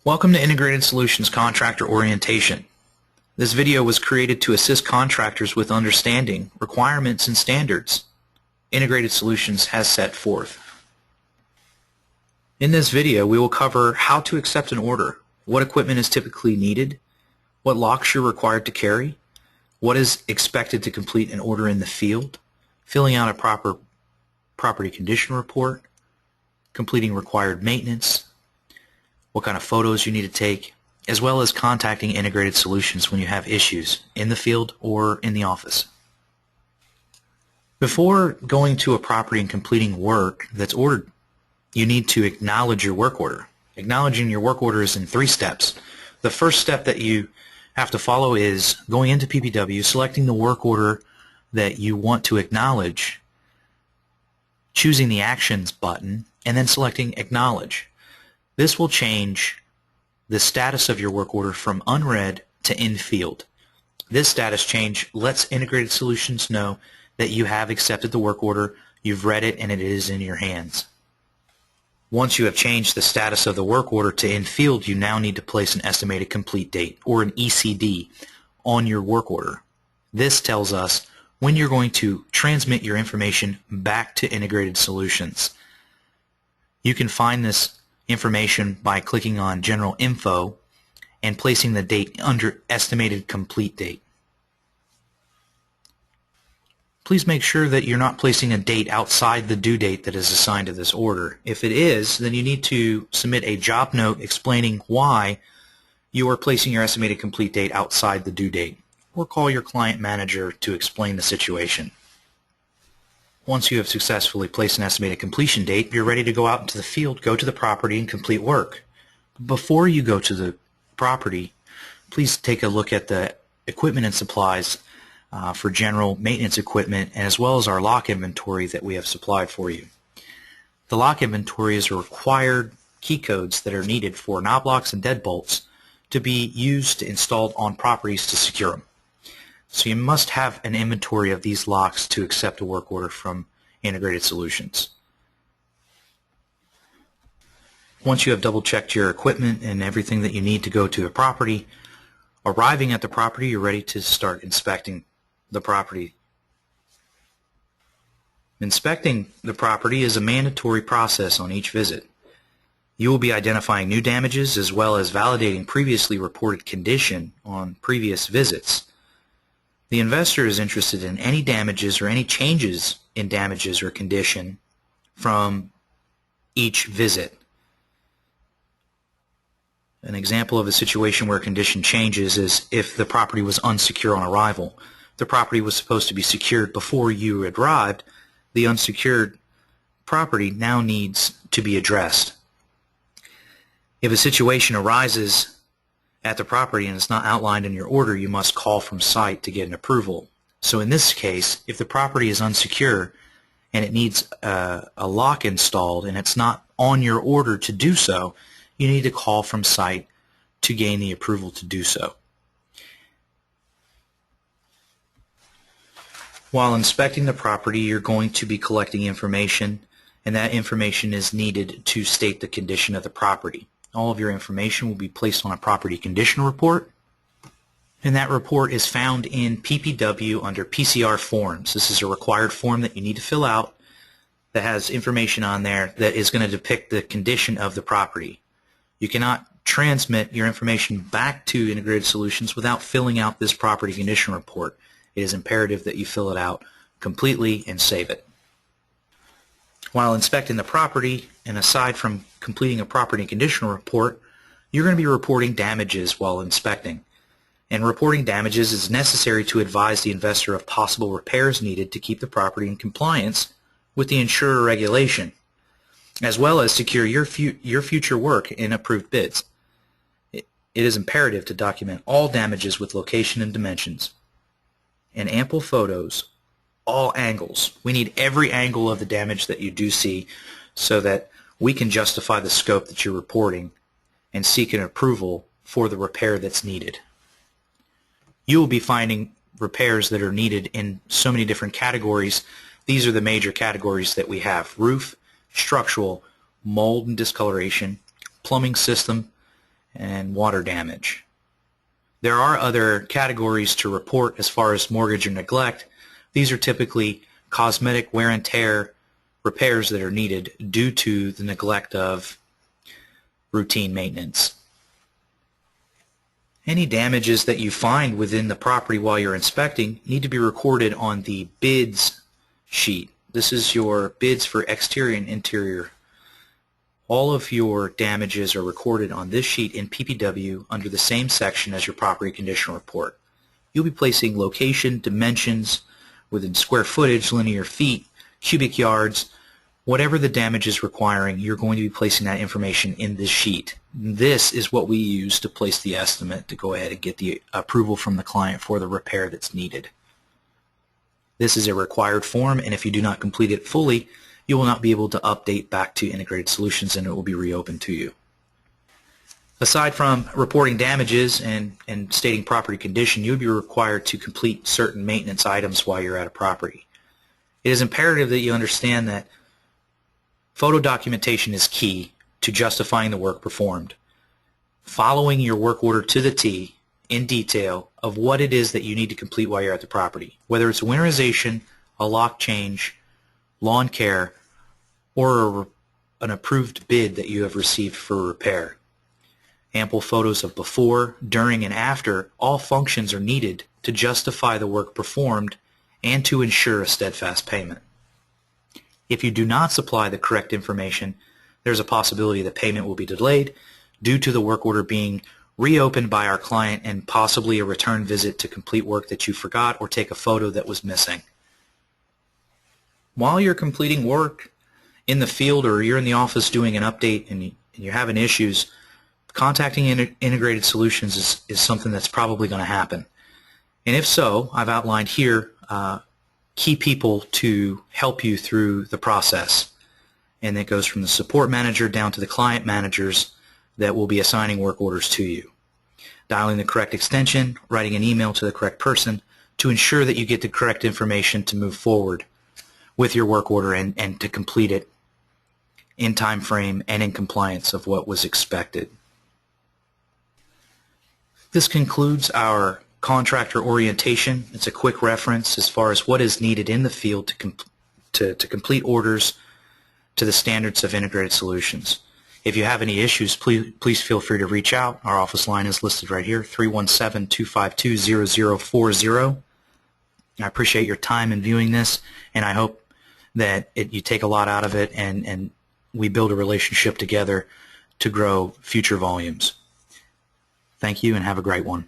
Welcome to Integrated Solutions Contractor Orientation. This video was created to assist contractors with understanding requirements and standards Integrated Solutions has set forth. In this video, we will cover how to accept an order, what equipment is typically needed, what locks you're required to carry, what is expected to complete an order in the field, filling out a proper property condition report, completing required maintenance, what kind of photos you need to take, as well as contacting Integrated Solutions when you have issues in the field or in the office. Before going to a property and completing work that's ordered, you need to acknowledge your work order. Acknowledging your work order is in 3 steps. The first step that you have to follow is going into PPW, selecting the work order that you want to acknowledge, choosing the Actions button, and then selecting Acknowledge. This will change the status of your work order from unread to in field. This status change lets Integrated Solutions know that you have accepted the work order, you've read it, and it is in your hands. Once you have changed the status of the work order to in field, you now need to place an estimated complete date, or an ECD, on your work order. This tells us when you're going to transmit your information back to Integrated Solutions. You can find this information by clicking on General Info and placing the date under Estimated Complete Date. Please make sure that you're not placing a date outside the due date that is assigned to this order. If it is, then you need to submit a job note explaining why you are placing your estimated complete date outside the due date, or call your client manager to explain the situation. Once you have successfully placed an estimated completion date, you're ready to go out into the field, go to the property, and complete work. Before you go to the property, please take a look at the equipment and supplies for general maintenance equipment, as well as our lock inventory that we have supplied for you. The lock inventory is a required key codes that are needed for knob locks and deadbolts to be used installed on properties to secure them. So you must have an inventory of these locks to accept a work order from Integrated Solutions. Once you have double-checked your equipment and everything that you need to go to a property, arriving at the property, you're ready to start inspecting the property. Inspecting the property is a mandatory process on each visit. You will be identifying new damages as well as validating previously reported condition on previous visits. The investor is interested in any damages or any changes in damages or condition from each visit. An example of a situation where condition changes is if the property was unsecure on arrival. The property was supposed to be secured before you arrived. The unsecured property now needs to be addressed. If a situation arises at the property and it's not outlined in your order, you must call from site to get an approval. So in this case, if the property is unsecure and it needs a lock installed and it's not on your order to do so, you need to call from site to gain the approval to do so. While inspecting the property, you're going to be collecting information, and that information is needed to state the condition of the property. All of your information will be placed on a property condition report, and that report is found in PPW under PCR forms. This is a required form that you need to fill out that has information on there that is going to depict the condition of the property. You cannot transmit your information back to Integrated Solutions without filling out this property condition report. It is imperative that you fill it out completely and save it. While inspecting the property, and aside from completing a property condition report, you're going to be reporting damages while inspecting. And reporting damages is necessary to advise the investor of possible repairs needed to keep the property in compliance with the insurer regulation, as well as secure your future work in approved bids. It is imperative to document all damages with location and dimensions, and ample photos, all angles. We need every angle of the damage that you do see so that we can justify the scope that you're reporting and seek an approval for the repair that's needed. You will be finding repairs that are needed in so many different categories. These are the major categories that we have: roof, structural, mold and discoloration, plumbing system, and water damage. There are other categories to report as far as mortgage or neglect. These are typically cosmetic wear and tear repairs that are needed due to the neglect of routine maintenance. Any damages that you find within the property while you're inspecting need to be recorded on the bids sheet. This is your bids for exterior and interior. All of your damages are recorded on this sheet in PPW under the same section as your property condition report. You'll be placing location, dimensions, within square footage, linear feet, cubic yards, whatever the damage is requiring, you're going to be placing that information in this sheet. This is what we use to place the estimate to go ahead and get the approval from the client for the repair that's needed. This is a required form, and if you do not complete it fully, you will not be able to update back to Integrated Solutions and it will be reopened to you. Aside from reporting damages and stating property condition, you would be required to complete certain maintenance items while you're at a property. It is imperative that you understand that photo documentation is key to justifying the work performed. Following your work order to the T in detail of what it is that you need to complete while you're at the property, whether it's winterization, a lock change, lawn care, or an approved bid that you have received for repair. Ample photos of before, during, and after all functions are needed to justify the work performed and to ensure a steadfast payment. If you do not supply the correct information, there's a possibility that payment will be delayed due to the work order being reopened by our client and possibly a return visit to complete work that you forgot or take a photo that was missing. While you're completing work in the field or you're in the office doing an update and you're having issues, contacting Integrated Solutions is something that's probably going to happen. And if so, I've outlined here key people to help you through the process. And it goes from the support manager down to the client managers that will be assigning work orders to you. Dialing the correct extension, writing an email to the correct person to ensure that you get the correct information to move forward with your work order and to complete it in time frame and in compliance of what was expected. This concludes our contractor orientation. It's a quick reference as far as what is needed in the field to complete orders to the standards of Integrated Solutions. If you have any issues, please feel free to reach out. Our office line is listed right here, 317-252-0040. I appreciate your time in viewing this, and I hope that you take a lot out of it and we build a relationship together to grow future volumes. Thank you and have a great one.